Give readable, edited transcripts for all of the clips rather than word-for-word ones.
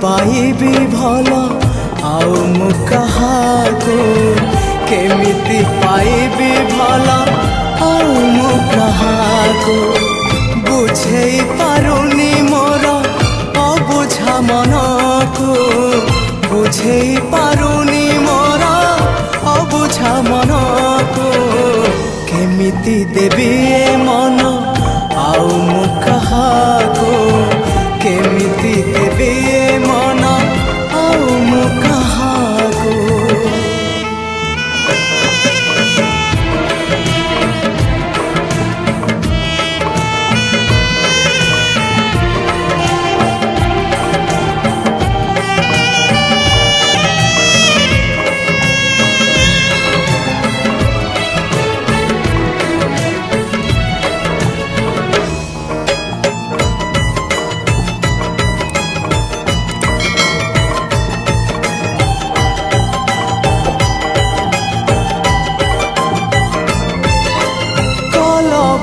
पाइबी भल आउ मु कहाको केमिति पाइबी भल आउ मु कहाको बुझेई पारुनी मोर अबुझा मनको बुझेई पारुनी मोर अबुझा मनको केमिति देबी ए मन आउ मु कहाको केमिति देबी ए मन आउ मु कहाको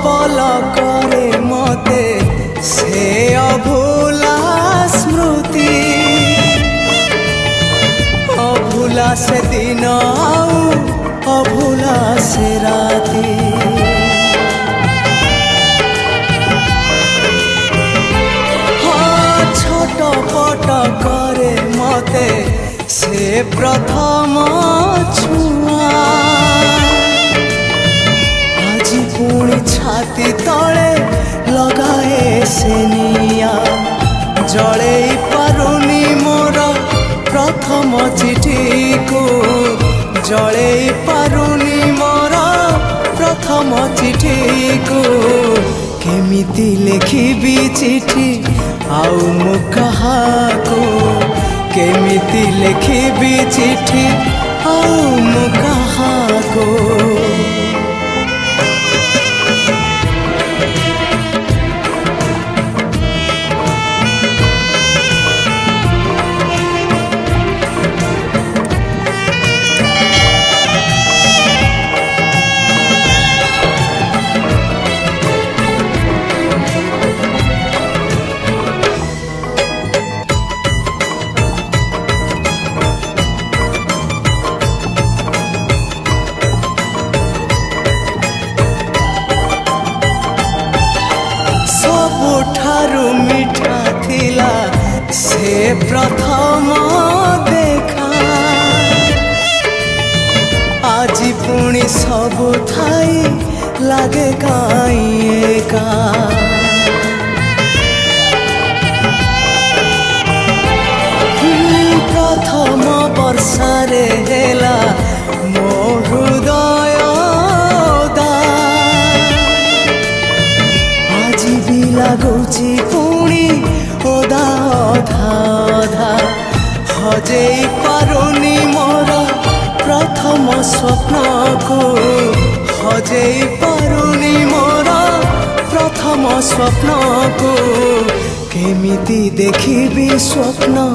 बल करे मते से अभूला स्मृति अभूला से दिन आउ अभूला से राती हाँ छोट पट करे मते से प्रथम छुआ पुणी छाती तले लगाए से निया जड़े पारुनी मोर प्रथम चिठी को जड़े पारुनी मोर प्रथम चिठी को केमिति लिखिबी चिठी आउ मु कहाको केमिति लिखिबी चिठी आउ मु कहाको सबुठारु मीठा थिला से प्रथम देखा आज पुणी सबु थाई लागे काई एका प्रथम वर्षारे हेला मो हृदय लगुची पुणी ओदा अधा अधा हजेई पारुनी मोर प्रथम स्वप्न को हजेई पारुनी मोर प्रथम स्वप्न को केमिति देखिबी स्वप्न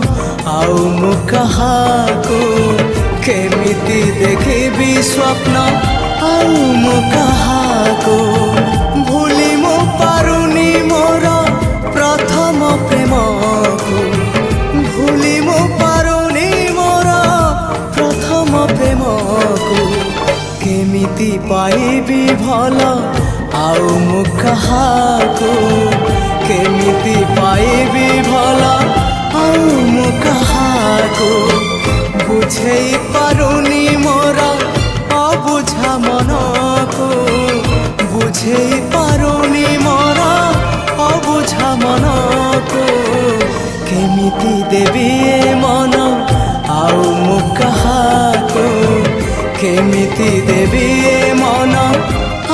आउ मु कहाको केमिति देखिबी स्वप्न आउ मु कहाको भूली मु पारुनी मोर प्रथम प्रेम को भूली मु पारुनी मोर प्रथम प्रेम को केमिति पाइबी भल आउ मु कहाको केमिति पाइबी भल आउ मु कहाको बुझेई पारुनी मोर अबुझा मनको बुझेई पारुनी मोर अबुझा मनको केमिति देबी ए मन आउ मु कहाको केमिति देबी ए मन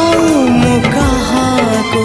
आउ मु कहाको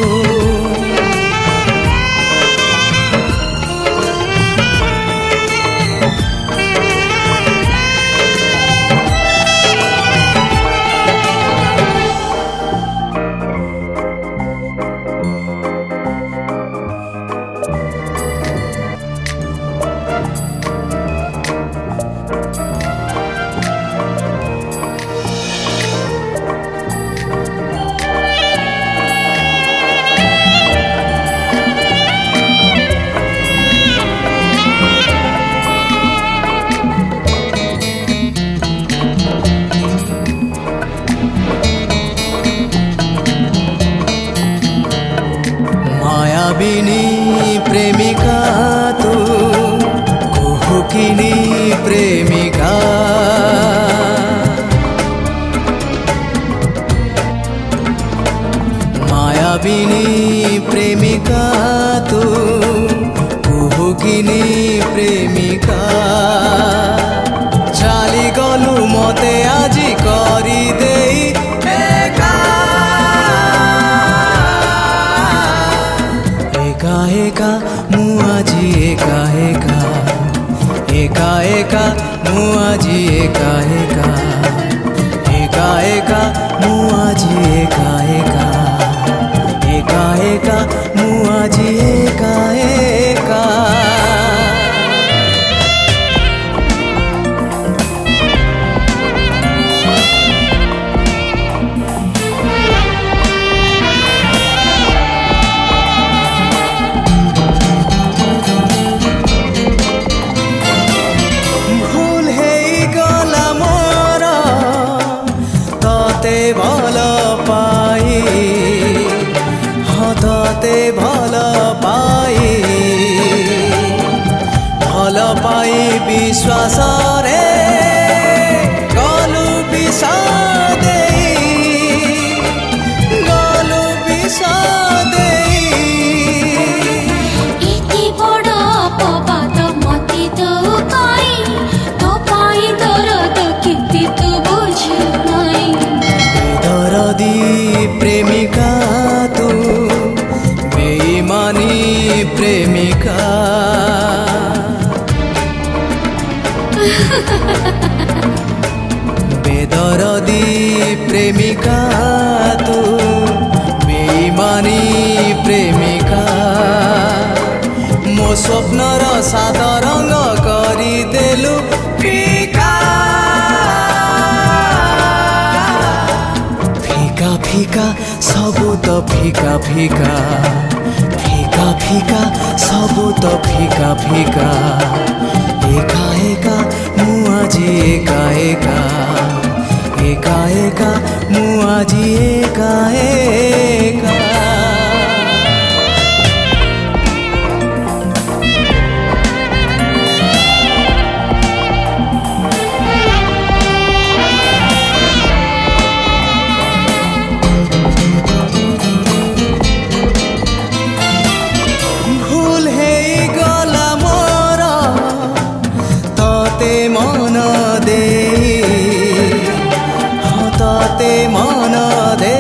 मायाबिनी प्रेमिका तू कुहुकिनी प्रेमिका मायाबिनी प्रेमिका तू कुहुकिनी प्रेमिका चाली गलु मते आजी करी देई एका एका एका मु आजी एका एका एका एका मु आजी एका एका एका एका मु आजी एका एका एका एका मु आजी एका एका भूल है गला मोर तते भल पाई तते भल पाई भल पाई विश्वास रे गलु विषा गलु विषा इति बड़ अपवाद मति तो काई तो पाई दर्द किति तू बुझु नाई दरदी प्रेमिका तू बेईमानी प्रेमिका बेदरदी प्रेमिका तू बेईमानी प्रेमिका मो स्वप्नर सात रंग करी देलु फीका फीका फीका सबु तो फीका फीका फीका फीका सबु तो फीका फीका एका एका मु आजी एका एका एका एका मु आजी एका एका भूल है गला मोर तते मन दे तते मन दे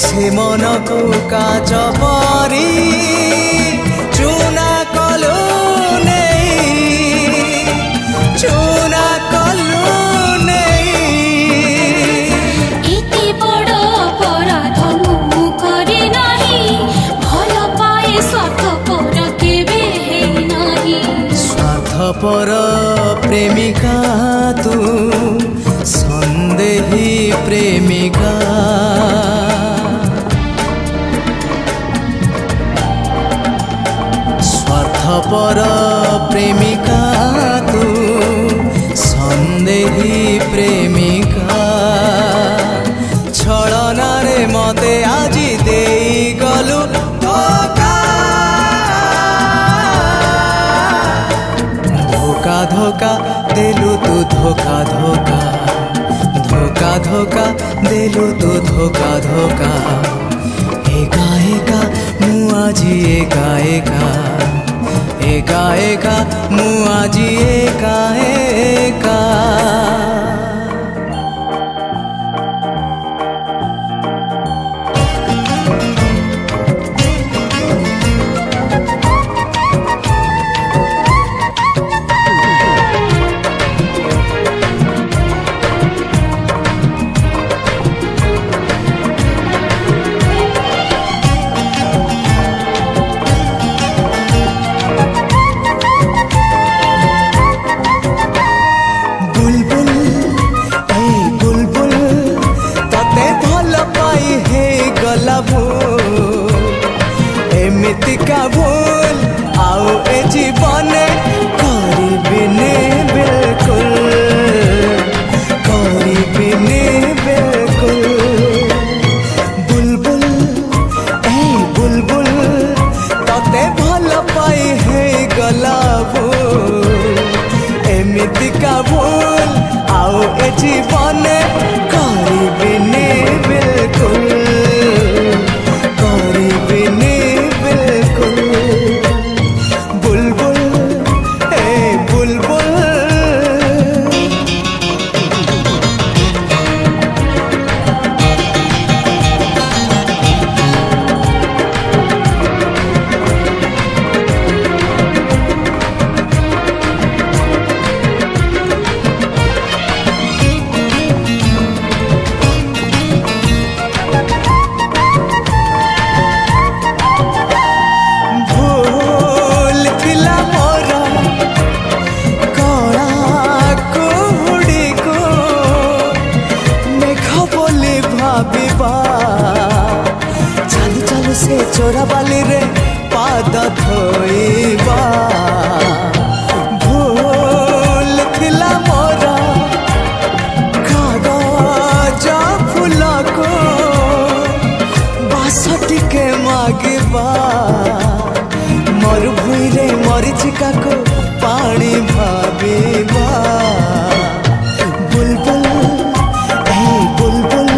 से मन को काच परी चुना कलु नहीं चुना कलु नहीं इति बड़ अपराध मु करि नाही भल पाए स्वार्थपर केबे हेई नाही स्वार्थपर प्रेमिका तू संदेही प्रेमिका स्वार्थपर प्रेमिका तू संदेही प्रेमिका छलना रे मते आजी देई गलु धोका धोका धोका देलु तू धोका धोका धोका धोका देलु तू धोका धोका एका एका मु आजी एका एका एका एका मु आजी एका एका एमितिका भूल आओ ए जीवन करिबिने बिल्कुल करिबिने बिल्कुल बुलबुल ए मागिबा चालू चालू से चोरा बाली रे पाद धोइबा भूल थिला मोरा कागज फूल को बास टिके मागिबा मरुभूमि रे मरीचिका को पानी भाबिबा बुलबुल हे बुलबुल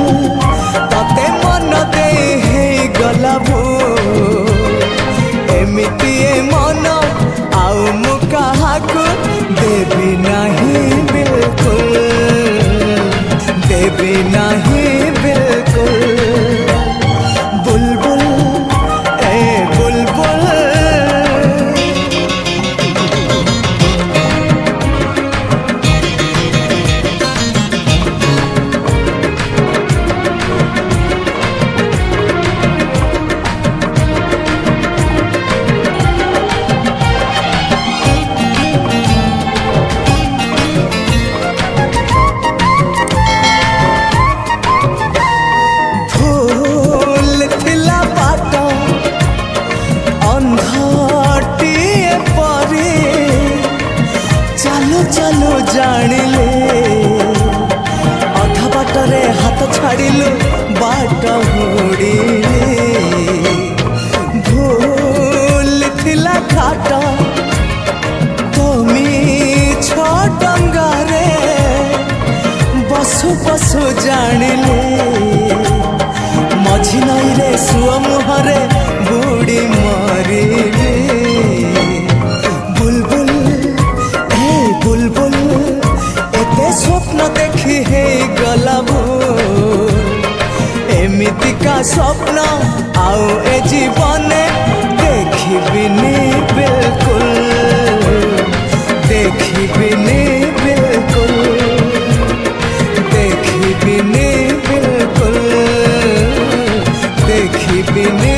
तते मन दे हे गलाबू एमिति मन आउ मु काहाकू देवी नहीं बिल्कुल देवी नहीं बिल्कुल बुलबुल ए बुलबुल चलो जानिले अधा बाटरे हाथ छाड़िलु बाट हुड़िले भूल थिला घाट तुमी छडंगारे बसु बसु जानिले मझी नई रे सुअ मुहरे बुड़ी मरिले बुलबुल बुलबुल एते स्वप्न देखी हे गलाबू एमितिका स्वप्न आउ ए जीवने देखिबिनी बिल्कुल देखिबिनी बिल्कुल देखिबिनी बिल्कुल देखिबिनी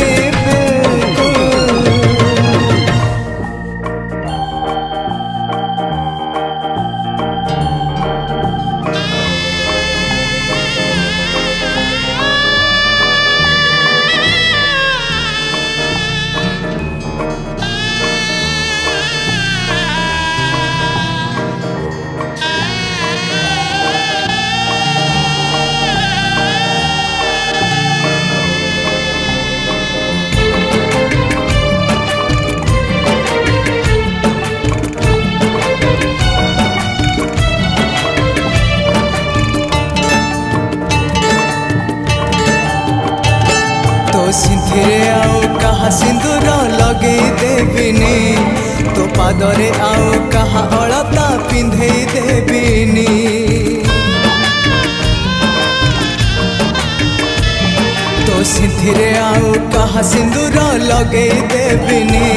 सिंथिरे आओ कहा सिंदूर लगे देविनी तो पादरे आओ कहा अलता पिंधे देविनी तो सिंथिरे आओ कहा सिंदूर लगे देविनी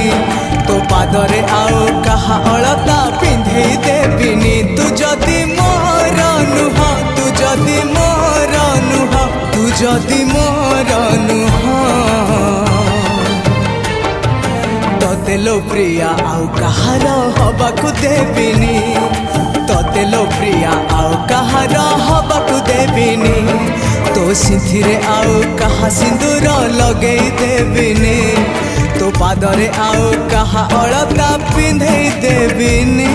तो पादरे आओ कहा अलता पिंधे देविनी तू जदि मोर नुह तू जदि मोर नुह तू जदि मोर नुह तते लो प्रिया आउ कहार हबाकू देविनी तते लो प्रिया आउ कहार हबाकू देविनी तो सिंथिरे आउ कहा सिंदूर लगे देविनी तो पादरे आउ कहा अलता पिंधे देविनी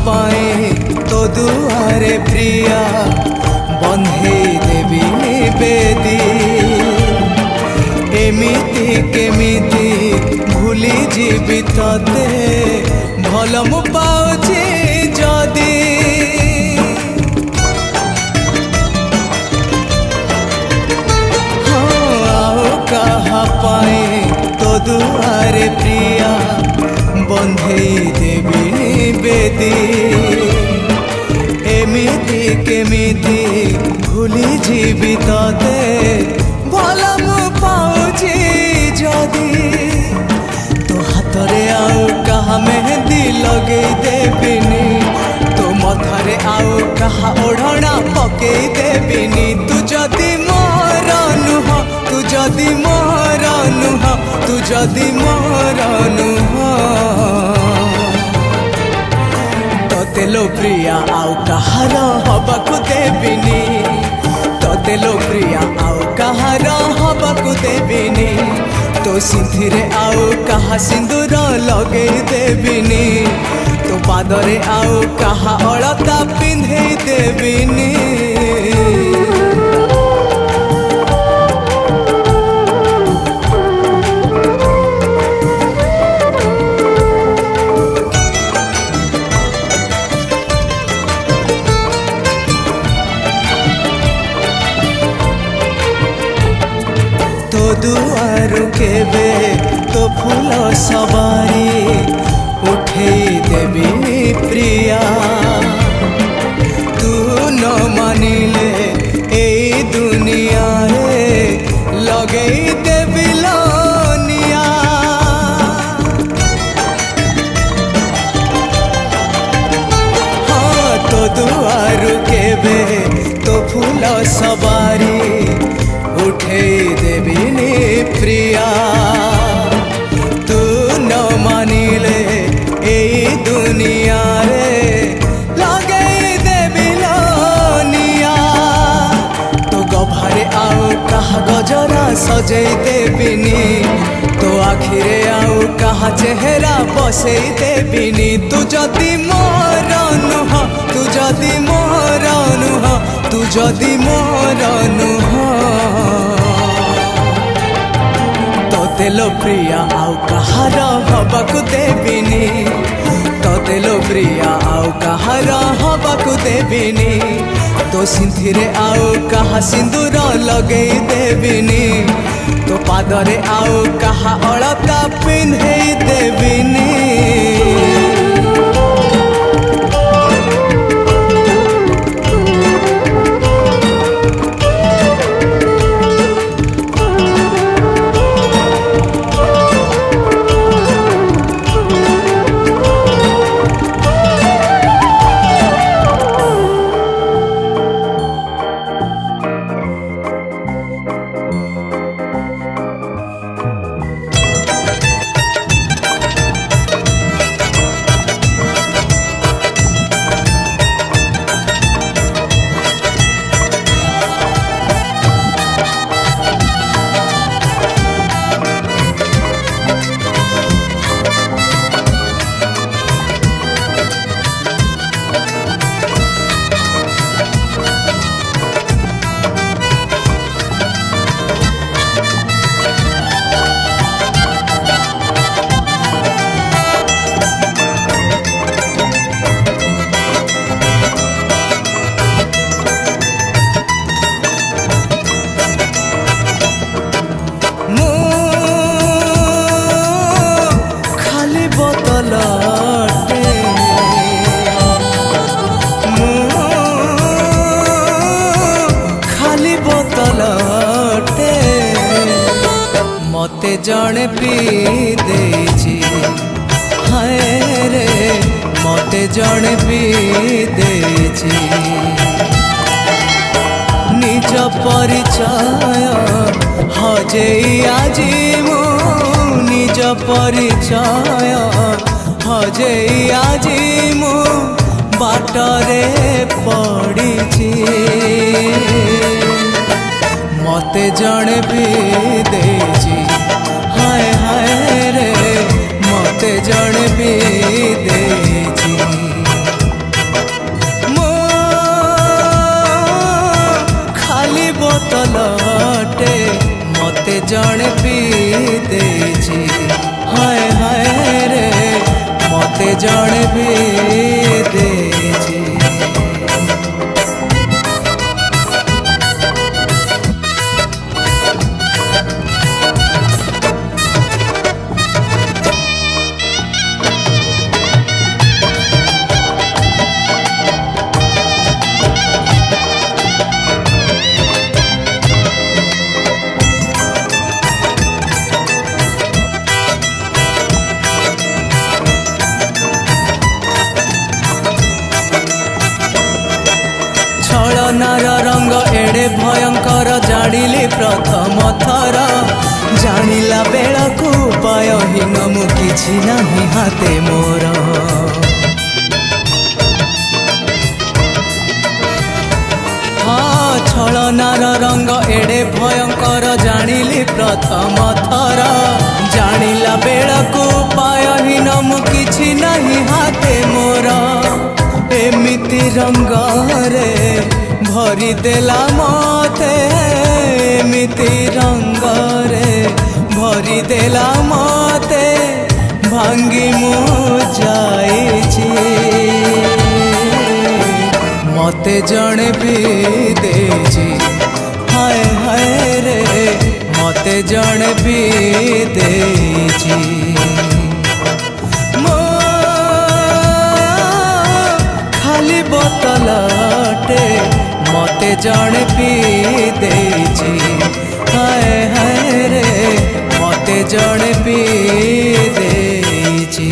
पाए तो दुआरे प्रिया बंधे देवी बेदी एमिति केमिति भूली जीवी तते भल मु पाउछि जदी आओ कहा पाए तो दुआरे प्रिया बंधे देवी बेदी एमिति केमिति भूली जीवी तते भल मु पाउछि जदी तो हाथ रे आउ कहा मेहंदी लगे देविनी तो मथारे लगे देबिनी तू जदि मोर नुह तू जदि मोर नुह तू जदि मोर नुह तोते लो प्रिया आउ कहार हबाकू देबिनी तोते लो प्रिया आउ कहार हबाकू देबिनी तो सिंथिरे आउ कहा सिंदूर लगे देबिनी तो पादरे आउ कहा अलता पिंधे देबिनी तो दुआर केबे तो फूल सवारी उठे देबी प्रिया तू न मानिले ए दुनिया रे लगे देबी लनिया हाँ तो दुआर केबे तो फूल सवारी उठे देबिनी प्रिया तू न मानिले ए दुनिया रे लगे देबी लनिया तो गभारे आउ कहा गजरा सजे देबिनी तो आखिरे आउ कहा चेहरा बसे देबिनी तू जदि मोर नुह तू जदि मोर नुह तू जदि मोर नुह तोते लो प्रिया आउ कहार हबाकू देबिनी तोते लो प्रिया आउ कहार हबाकू देबिनी तो सिंथिरे आउ कहा सिंदूर लगे देबिनी तो पादरे आउ कहा अलता पिंधे देबिनी मते जड़े पी देची हाय रे मते जड़े पी देची निज परिचय हजे आजी मो निज परिचय हजे आजी मो बाटरे पड़ीची मते जड़े भी देची हाय हाय रे मते जड़े भी देची मो खाली बोतलटे मते जड़े भी देची हाय हाय रे मते जड़े भी देची एड़े भयंकर जानिली प्रथम थर जानिला बेलू उपायहीन मु किछि नाही हाते मोर हाँ छलनार रंग एड़े भयंकर जानिली प्रथम थर जानिला बेलू उपायहीन मु किछि नाही हाते मोर एमिति रंग रे भरी देला मते एमिति रंग रे भरी देला मते भांगी मु जाइछि मते जणे भी देछि हाय हाय रे मते जणे भी देछि खाली बोतलटे मते जणे पी देछि हाय हाय रे मते जणे पी देछि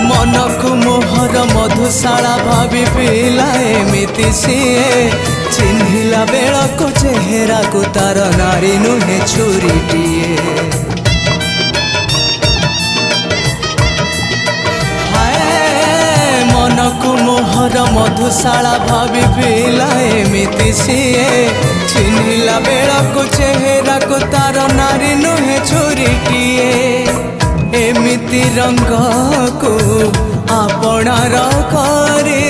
मनकु मोहर मधुशाला भावी पिला एमिति सीए चिन्हिला बेलको चेहरा को तार नारी नुहे छुरीटिए हाय मनकु मोहर मधुशाला भावी पिला एमिति सीए चिन्हिला बेलको चेहरा को तार नारी नुहे छुरीटिए एमिति रंग को आपणार करे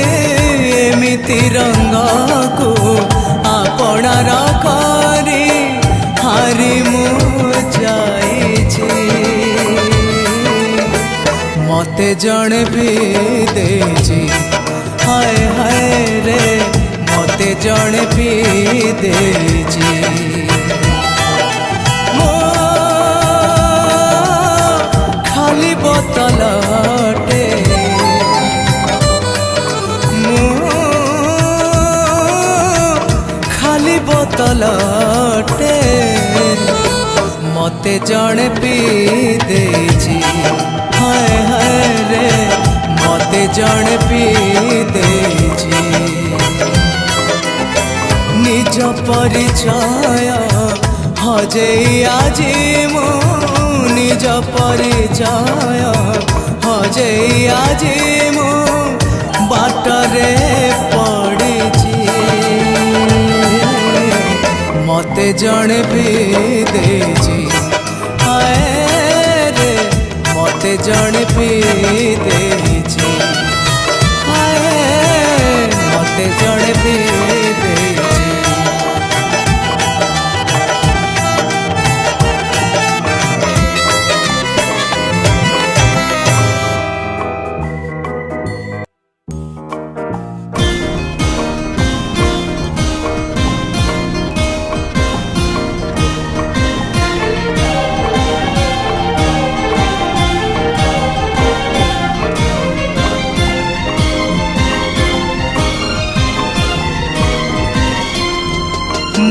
एमिति रंग को आपणार करे हारी मु जाइछि मते जणे भी देछि हाय हाय रे मते जणे भी देछि खाली बोतलटे खाली बोतलटे मते जणे पी देछि हाय हाय रे मते जणे पी देछि निज परिचय हजेई आजी मु निज परिचय हजेई आजी मु बाटरे पड़िछि मते जणे भी देछि हाय रे मते जणे भी देछि हाय मते जणे भी देछि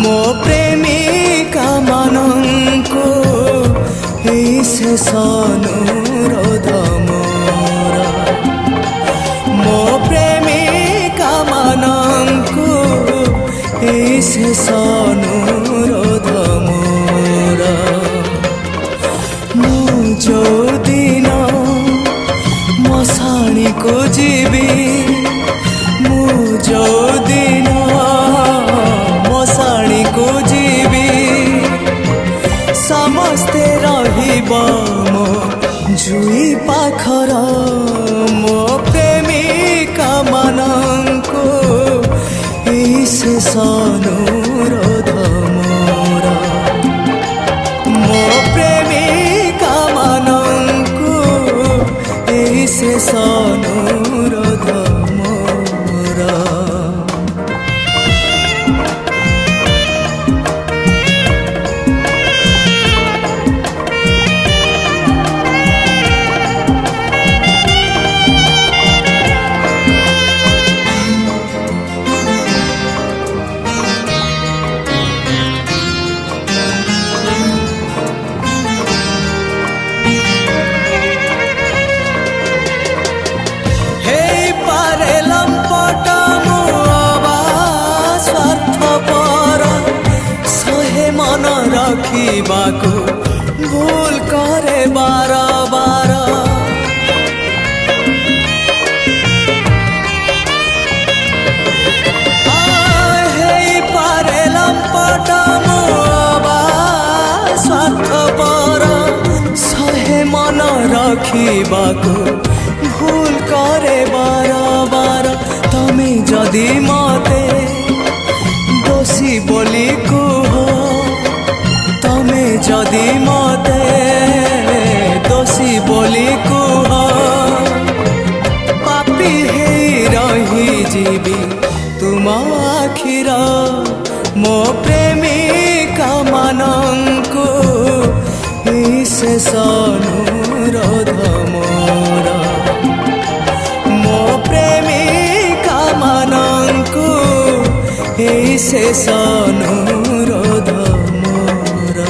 मो प्रेमिका मानंको शेष अनुरोध मोर मो प्रेमिका मानंको शेष अनुरोध मोर मु जो दिन मशाणी को जीवी मु जो दिन मशाणी को जीवी समस्ते रहिब मो जुई पाखर मो प्रेमिका मानंको शेष अनुरोध मोर मो प्रेमिका मानंको शेष अनुरोध मोर। रखिबाकू भूल करे बार बार स्वार्थपर सहे मन रखिबाकू भूल करे बार बार तमे जदि मते दोषी बोली कुह तमे जदि मते दोषी बोली कुह पापी हे रही जीवी तुम आखिर मो प्रेमिका मानंकु शेष अनुरोध मोर मो प्रेमिका मानंकु शेष अनुरोध मोर।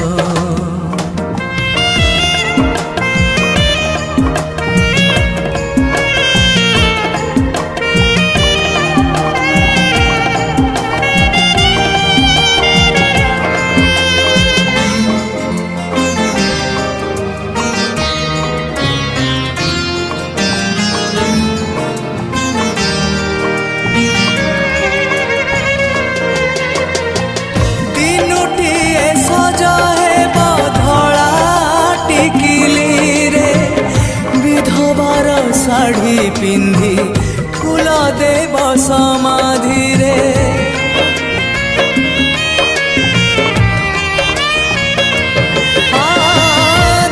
शाढ़ी पिंधि फूल देव समाधि रे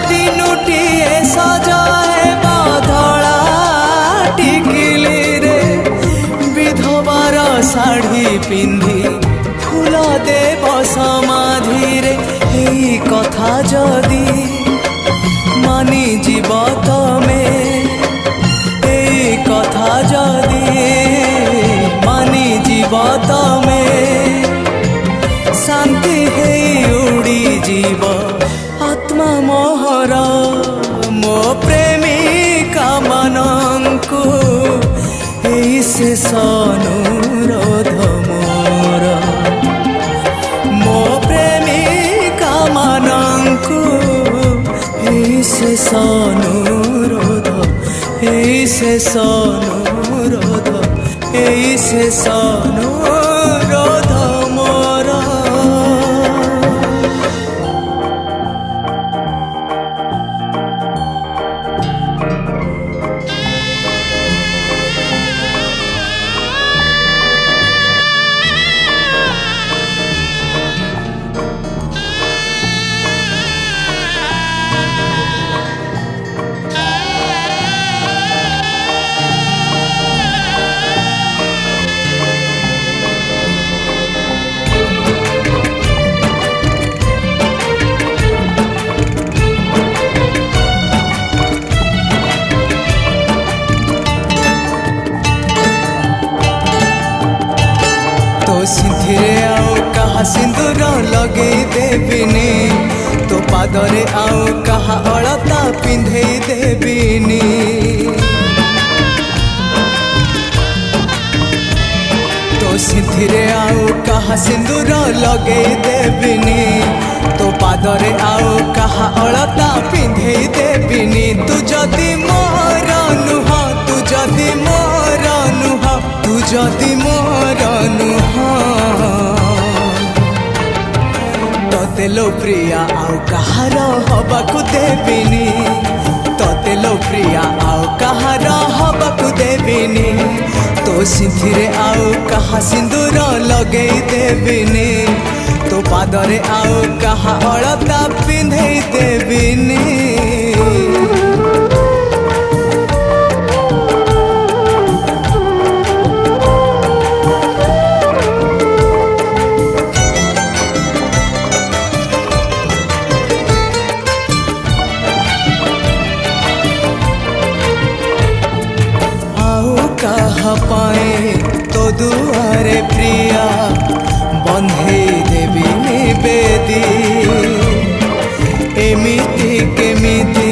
दिनुटिए सजाए बधड़ा टिकिली रे विधवार शाढ़ी पिंधि फूल देव समाधि रे एई कथा जदि मानि जीव तमे कथा जदि मानि जीव तमे शांति हे उड़ी जीव आत्मा मोहर मो प्रेमिका मानंकु शेष अनुरोध मोर मो प्रेमिका मानंकु शेष अनुरोध शेष अनुरोध शेष अनुरोध मोर। सिंधिरे आउ कहा सिंदूर लगे देविनी तो पादरे आउ कहा अलता पिंधे देविनी तो सिंधिरे आउ कहा सिंदूर लगे देविनी तो पादरे आउ कहा अलता पिंधे देविनी तू जदि मोर नुह तू जदि मोर नुह तू जदि मोर नुह तते लो प्रिया आउ कहार हबाकू देविनी तते लो प्रिया आउ कहार हबाकू देविनी तो सिंधिरे आउ कहा सिंदूर लगे देविनी तो पादरे आउ कहा अलता पिंधे देविनी कहा पाए तो दुआरे प्रिया बंधे देवी निवेदी एमिति केमिति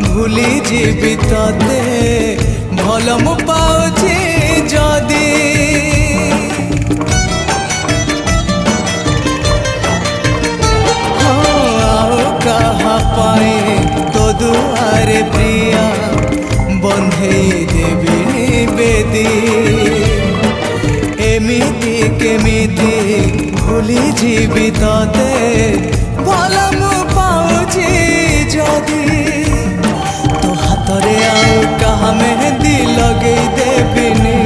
भूली जीवी तते भल मु पाउछि जदी हाँ एमिति केमिति भूली जीवी तते भल मु पाउछि जदि तो हाथरे आउ कहा मेहंदी लगे देबिनी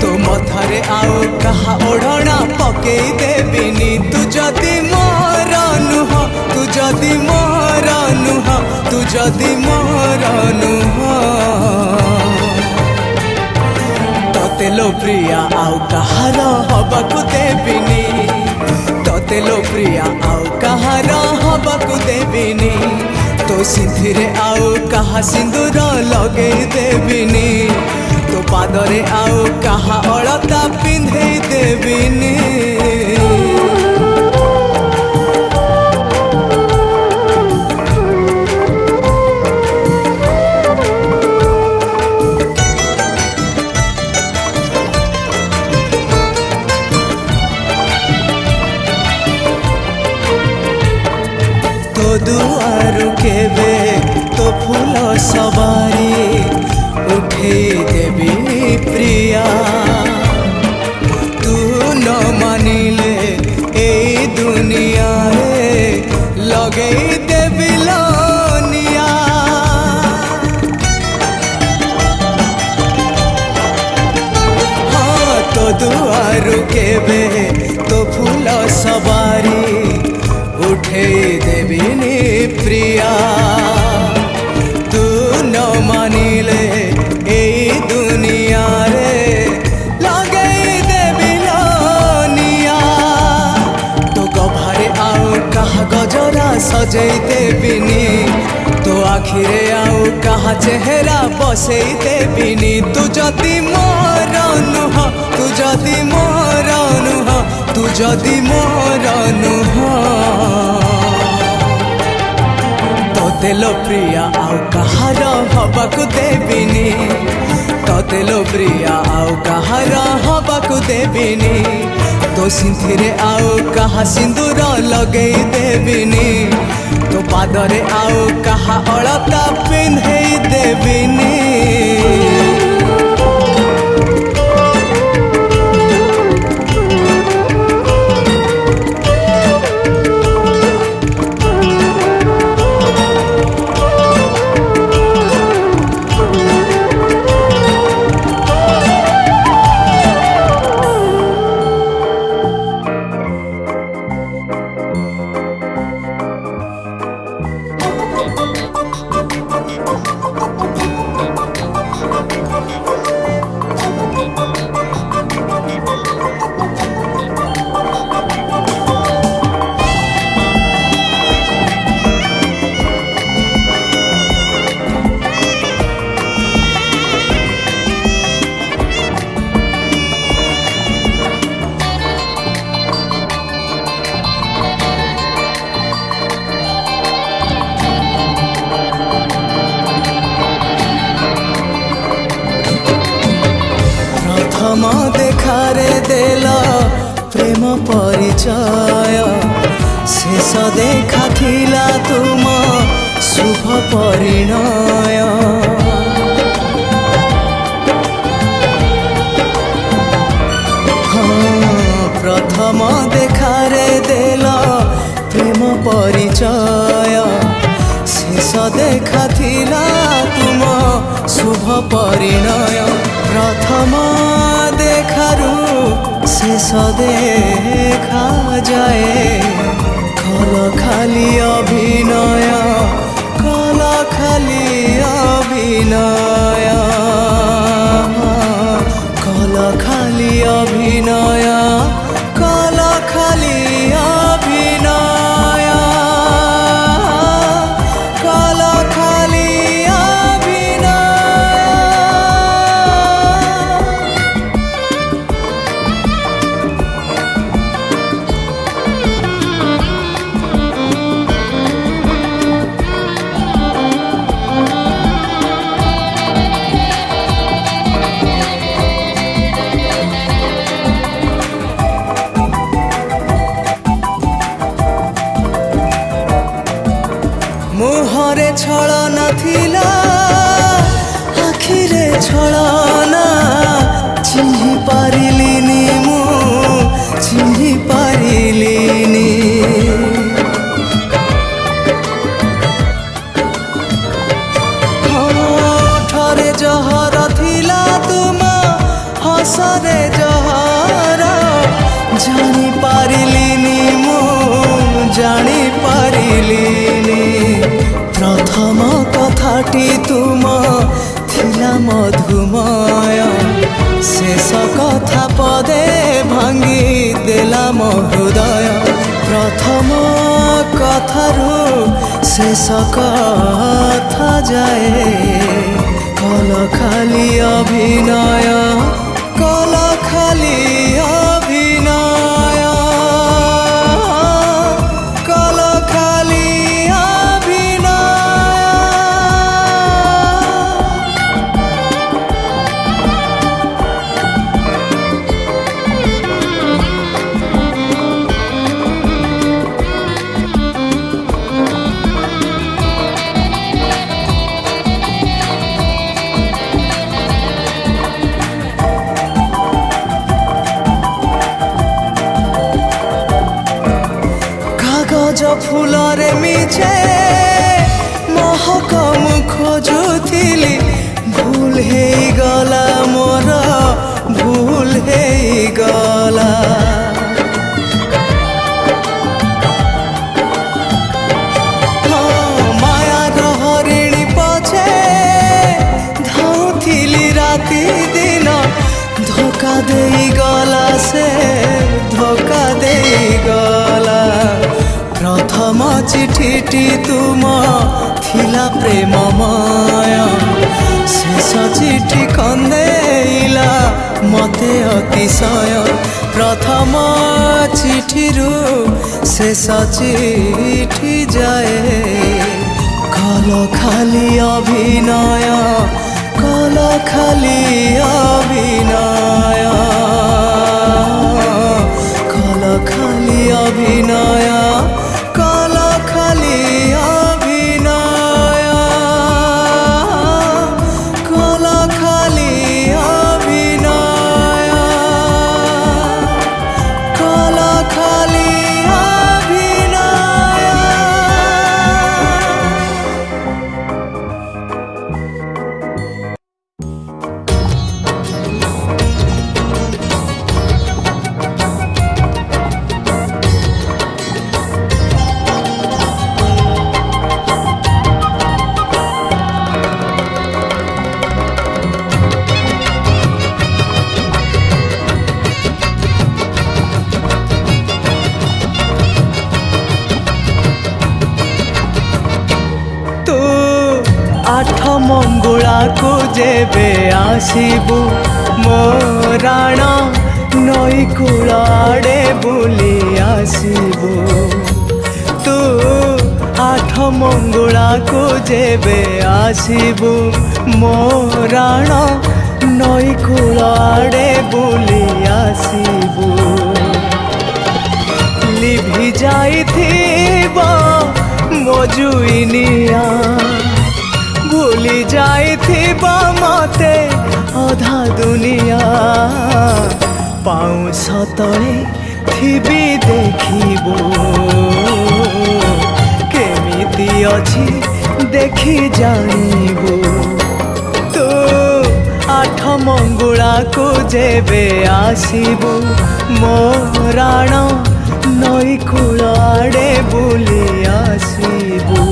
तो मथरे आउ कहा ओढ़ना पके देबिनी तू जदि मोर नुह तू जदि मोर नुह तू जदि मोर नुह तते लो प्रिया आउ कहार हबाकु देबिनी तते लो प्रिया आउ कहार हबाकु देबिनी तो सिंथिरे आउ कहा सिंदूर लगे देबिनी तो पादरे आउ कहा अलता पिंधे देबिनी तो दुआरु केबे तो फूल सवारी उठे देवी प्रिया तू न मानिले ए दुनिया रे लगे देवी लोनिया हाँ तो दुआरु केबे तो फूल सवारी उठे देविनी प्रिया तू न मानिले ए दुनिया रे लगे देवी लोनिया तो गभारे आउ कहा गजरा सजई देविनी तो आखिरे आउ कहा चेहरा बसई देविनी तू जदि मोर नुह तू जदि मोर नुह तू जदि मोर नुह तते लो प्रिया आउ कहार हबाकु देबिनी तते लो प्रिया आउ कहार हबाकु देबिनी तो सिंथिरे आउ कहा सिंदूर लगे देबिनी तो पादरे आउ कहा अलता पिंधे देबिनी प्रथम देखारे देला प्रेम परिचय शेष देखा थिला तुम शुभ परिणय हाँ प्रथम देखारे देला प्रेम परिचय शेष देखा थिला तुम शुभ परिणय प्रथम देखारु शेष देखा जाए कल खाली अभिनय कल खाली अभिनय कल खाली अभिनय कल खाली अभिनय कल खाली अभिनय जानी पारिलिनी मु जानी पारिलिनी प्रथम कथाटी तुम थिला मधुमय शेष कथा पदे भांगी देला मो हृदय प्रथम कथारू शेष कथा जाए कल खाली अभिनय कल खाली अभिनय कल खाली अभिनय कागज फूलरे मिछे महक मु खोजुथिली भूल हे गला मोर भूल हे गला माया हरिणी पछे धाउथिली राति दिन धोखा देई गला से धोखा देई गला प्रथम चिठीटी तुम थिला प्रेममय शेष चिठी कंदेला मते अतिशय प्रथम चिठीरू शेष चिठी जाए कल खाली अभिनय कल खाली अभिनय कल खाली अभिनय कल खाली अभिनय कल खाली अभिनय कल खाली अभिनय आठ मंगुला को जेबे आसीबू मोराण नई कूल आड़े बुली आसीबू तू आठ मंगुला को जेबे आसीबू मोराण नई कूल आड़े बुली आसीबू लिभि जाइथिबा मोजुइनिया भूली जाइथिबा मते अधा दुनिया पाउँ सतरे थिबी देखिबो केमिति अछि देखि जानिबो तू आठ मंगुला को जेबे आसीबो मोराण नई कूल आड़े बुली आसीबो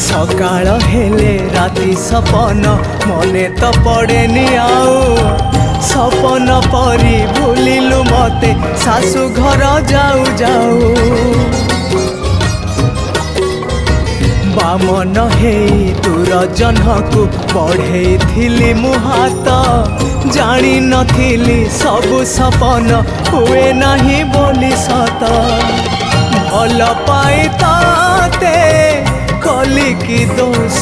सकाळ हेले राति सपन मने तो पड़ेनी आउ सपन परी भूलिलु मते सासु घर जाऊ जाऊ बामन हेई दूर जह्नकु बढ़ेइथिली मु हाथ जानी नथिली सबु सपन हुए नहीं बोली सत भल पाई ताते कली की दोष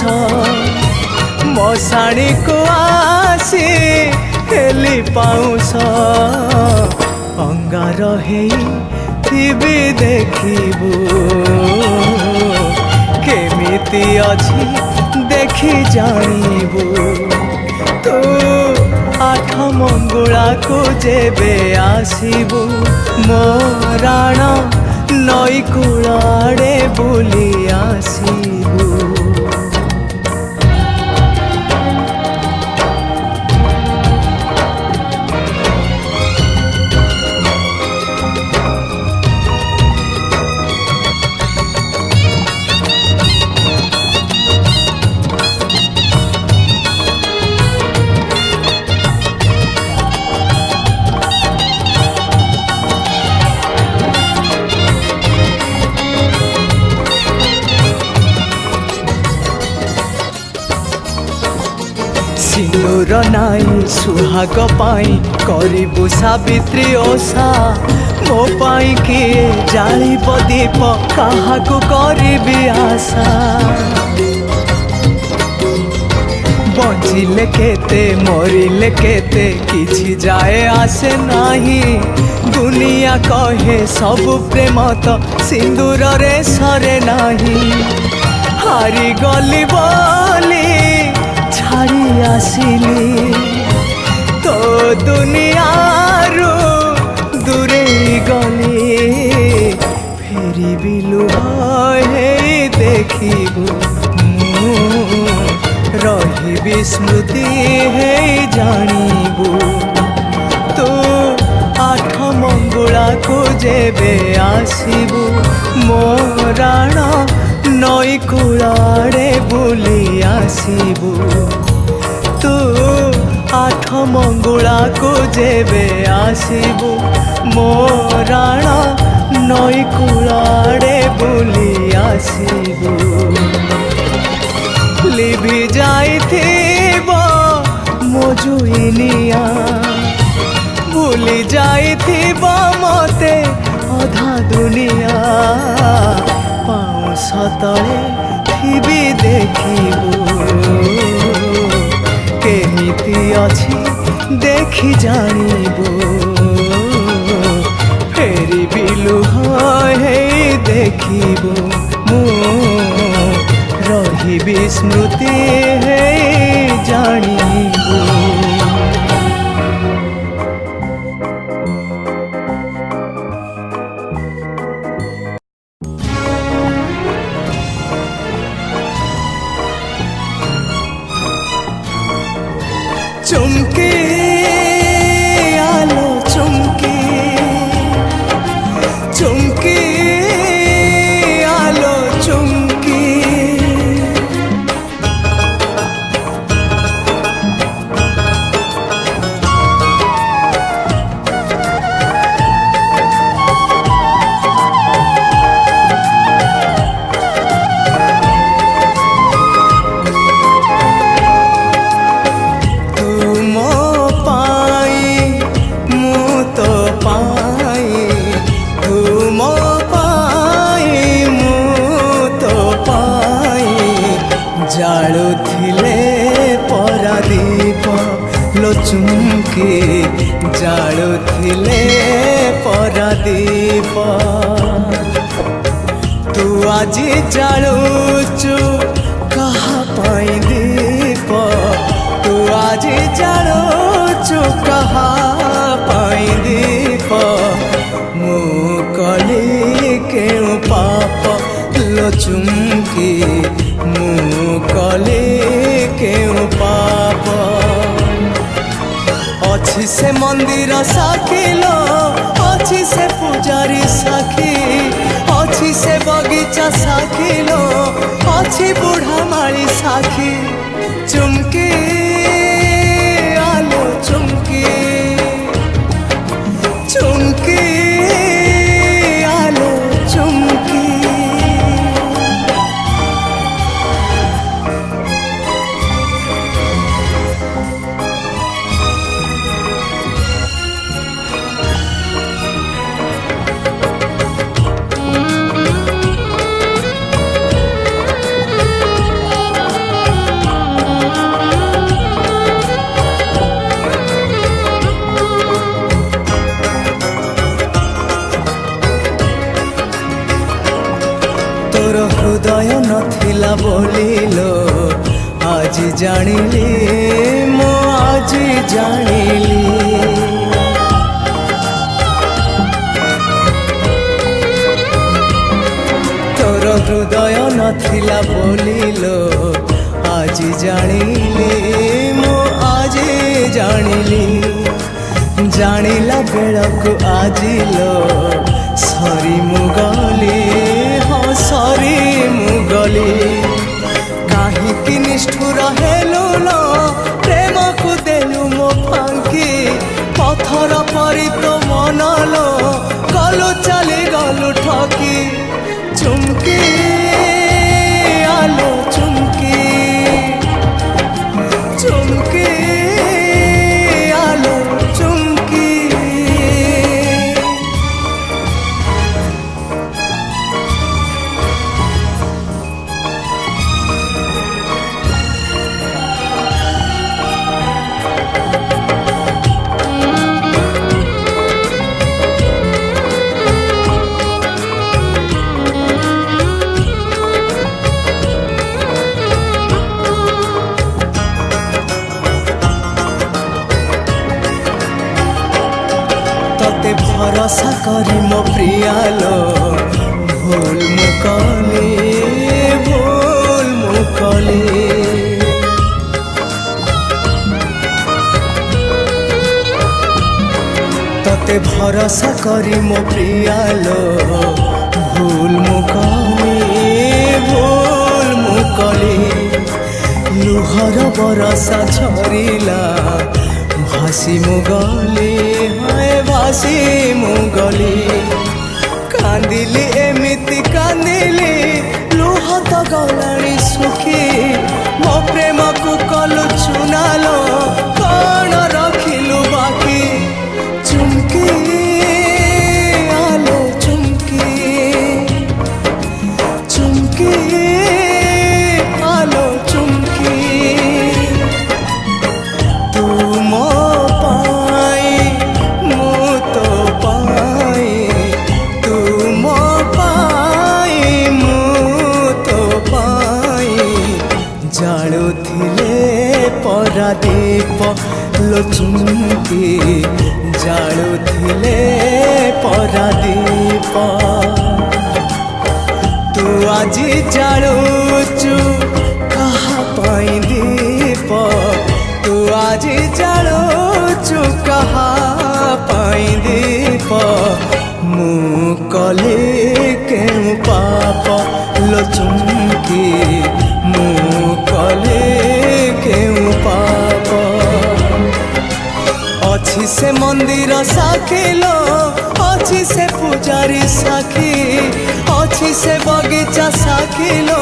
मशाणी को आसी हेली पाउस अंगार हेबी देखिबू केमिति अछि देखि जानिबू तू आठ मंगुला को जेबे आसीबू मोराण नई कूल आड़े बुली आसीबू। सिंदूर नाई सुहाग पाई करिबु सावित्री ओषा मो पाई किए जालिब दीप काहाकु करिबि आशा बंचिले केते मरिले केते किछि जाए आसे नाही दुनिया कहे सब प्रेम तो सिंदूर रे सरे नाही हारी गली बोली छाड़ी आसिली तो दुनिया रू दूरे गली फेरी बिलु हे देखिबू रही स्मृति हे जानिबू तू आठ मंगुला को जेबे आसीबू मोराण नई कूल आड़े बुली आसीबू तू आठ मंगुला को जेबे आसीबू मोराण नई कूल आड़े बुली आसीबू लिभि जाइथिबो मो जुइनिया भूली जाइथिबो मते अधा दुनिया पाउस तले थिबि देखिबू केमिति अछि देखि जानिबू फेरी बिलु हे देखिबू मु रही स्मृति हे जानिबू। चुमके आलो चुमके चुमके आलो चुमके जालुथिले परादीप लो चुमके जालुथिले परादीप तू आज जालुचु कहा पाई दीप तू आज जालुचु कहा पाई दीप मु कली केउ पाप लो चुमके मु कले केउ पाप अछि से मंदिर साखिलो अछि से पूजारी साखी अछि से बगीचा साखिलो अछि बूढ़ा माली साखी चुमके आलो चुमके चुमके आलो चुमके हृदय नथिला बोलिलो आज जानिली मो आज जानिली तोर हृदय नथिला बोलिलो आज जानिली मो आज जानिली जानिला बेलकु आजिलो सरी मुगली हाँ सरी मुगली काहींकि निष्ठुर हेलु लो प्रेम को देलु मो फांकी पथर परी तो मन लो गलु चली गलु ठकी चुमकी आलो चुमकी चुमकी आलो चुमकी तते भरोसा करी मो प्रियालो भूल मुकली तते भरोसा करी मो प्रियालो भूल मुकली लुहर बरसा झरिला भासी मुगली हाय भासी मुगली कांदिली एमिति कांदिली लुह तो गलाणी सुखी मो प्रेम को कलु चुनालो कौन रखिलु बाकी चुमकी आलो चुमकी चुमकी आलो चुमकी तू मो पाई मु तो पाई तू मो पाई मु तो पाई जालुथिले परादीप लो चुमकी जालुथिले परादीप तू आजी जालुचु कहा पाई दीप तू आजी जालुचु कहा पाई दीप मु कली केउ पाप लो चुमकी मु कली केउ पाप अछि से मंदिर साखिलो अछि से पूजारी साखी अछि से बगीचा साखिलो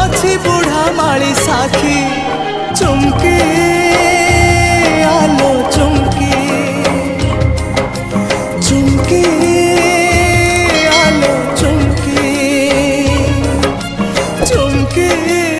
अछि बूढ़ा माली साखी चुमकी